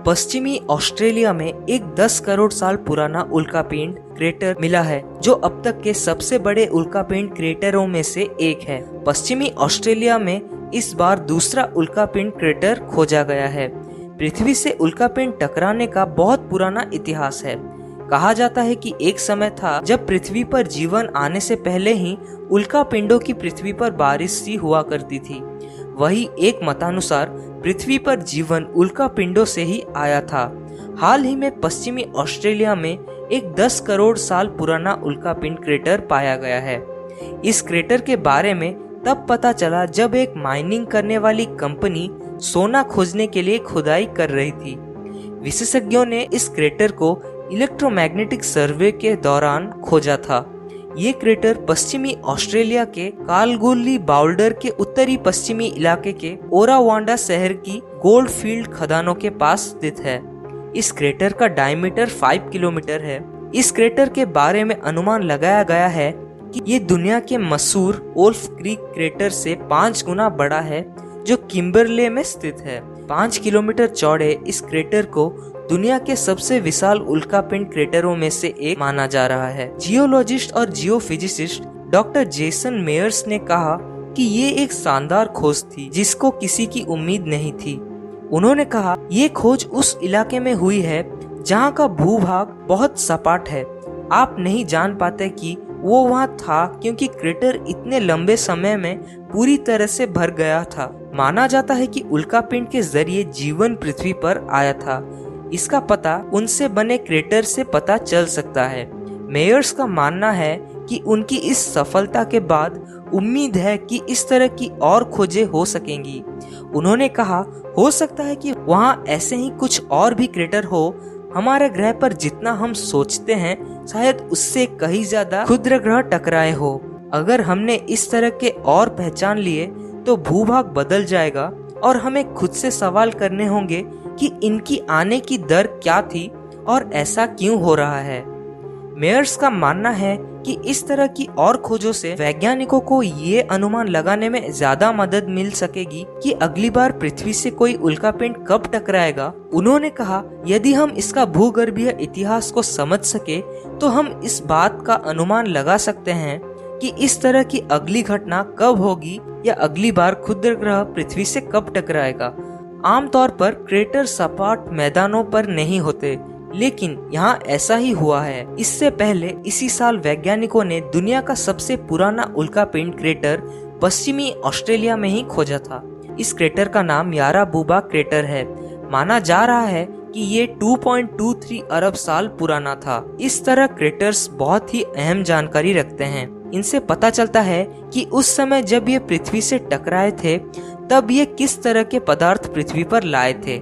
पश्चिमी ऑस्ट्रेलिया में एक 10 करोड़ साल पुराना उल्कापिंड क्रेटर मिला है, जो अब तक के सबसे बड़े उल्कापिंड क्रेटरों में से एक है। पश्चिमी ऑस्ट्रेलिया में इस बार दूसरा उल्कापिंड क्रेटर खोजा गया है। पृथ्वी से उल्कापिंड टकराने का बहुत पुराना इतिहास है। कहा जाता है कि एक समय था जब पृथ्वी पर जीवन आने से पहले ही उल्कापिंडों की पृथ्वी पर बारिश सी हुआ करती थी। वही एक मतानुसार पृथ्वी पर जीवन उल्कापिंडों से ही आया था। हाल ही में पश्चिमी ऑस्ट्रेलिया में एक 10 करोड़ साल पुराना उल्कापिंड क्रेटर पाया गया है। इस क्रेटर के बारे में तब पता चला जब एक माइनिंग करने वाली कंपनी सोना खोजने के लिए खुदाई कर रही थी। विशेषज्ञों ने इस क्रेटर को इलेक्ट्रोमैग्नेटिक सर्वे के दौरान खोजा था। ये क्रेटर पश्चिमी ऑस्ट्रेलिया के कालगोल्ली बाउल्डर के उत्तरी पश्चिमी इलाके के ओरावांडा शहर की गोल्ड फील्ड खदानों के पास स्थित है। इस क्रेटर का डायमीटर 5 किलोमीटर है। इस क्रेटर के बारे में अनुमान लगाया गया है कि ये दुनिया के मशहूर वोल्फ क्रीक क्रेटर से 5 गुना बड़ा है, जो किम्बरले में स्थित है। 5 किलोमीटर चौड़े इस क्रेटर को दुनिया के सबसे विशाल उल्कापिंड क्रेटरों में से एक माना जा रहा है। जियोलॉजिस्ट और जियोफिजिसिस्ट डॉक्टर जेसन मेयर्स ने कहा कि ये एक शानदार खोज थी जिसको किसी की उम्मीद नहीं थी। उन्होंने कहा, ये खोज उस इलाके में हुई है जहाँ का भूभाग बहुत सपाट है। आप नहीं जान पाते कि वो वहाँ था, क्योंकि क्रेटर इतने लंबे समय में पूरी तरह से भर गया था। माना जाता है कि उल्कापिंड के जरिए जीवन पृथ्वी पर आया था। इसका पता उनसे बने क्रेटर से पता चल सकता है। मेयर्स का मानना है कि उनकी इस सफलता के बाद उम्मीद है कि इस तरह की और खोजें हो सकेंगी। उन्होंने कहा, हो सकता है कि वहाँ ऐसे ही कुछ और भी क्रेटर हो। हमारे ग्रह पर जितना हम सोचते हैं, शायद उससे कहीं ज्यादा क्षुद्र ग्रह टकराए हो। अगर हमने इस तरह के और पहचान लिए तो भूभाग बदल जाएगा और हमें खुद से सवाल करने होंगे कि इनकी आने की दर क्या थी और ऐसा क्यों हो रहा है। मेयर्स का मानना है कि इस तरह की और खोजों से वैज्ञानिकों को ये अनुमान लगाने में ज्यादा मदद मिल सकेगी कि अगली बार पृथ्वी से कोई उल्कापिंड कब टकराएगा। उन्होंने कहा, यदि हम इसका भूगर्भीय इतिहास को समझ सके तो हम इस बात का अनुमान लगा सकते हैं कि इस तरह की अगली घटना कब होगी या अगली बार क्षुद्र ग्रह पृथ्वी से कब टकराएगा। आमतौर पर क्रेटर सपाट मैदानों पर नहीं होते, लेकिन यहाँ ऐसा ही हुआ है। इससे पहले इसी साल वैज्ञानिकों ने दुनिया का सबसे पुराना उल्कापिंड क्रेटर पश्चिमी ऑस्ट्रेलिया में ही खोजा था। इस क्रेटर का नाम याराबूबा क्रेटर है। माना जा रहा है कि ये 2.23 अरब साल पुराना था। इस तरह क्रेटर्स बहुत ही अहम जानकारी रखते हैं। इनसे पता चलता है कि उस समय जब ये पृथ्वी से टकराए थे, तब ये किस तरह के पदार्थ पृथ्वी पर लाए थे।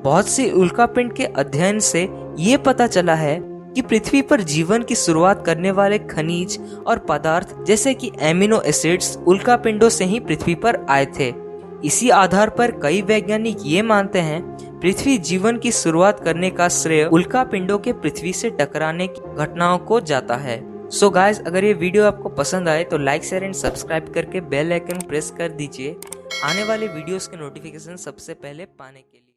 बहुत सी उल्कापिंड के अध्ययन से ये पता चला है कि पृथ्वी पर जीवन की शुरुआत करने वाले खनिज और पदार्थ जैसे कि एमिनो एसिड्स उल्कापिंडों से ही पृथ्वी पर आए थे। इसी आधार पर कई वैज्ञानिक ये मानते हैं पृथ्वी जीवन की शुरुआत करने का श्रेय उल्कापिंडों के पृथ्वी से टकराने की घटनाओं को जाता है। सो गाइस, अगर ये वीडियो आपको पसंद आए तो लाइक शेयर एंड सब्सक्राइब करके बेल आइकन प्रेस कर दीजिए आने वाले वीडियोस के नोटिफिकेशन सबसे पहले पाने के लिए।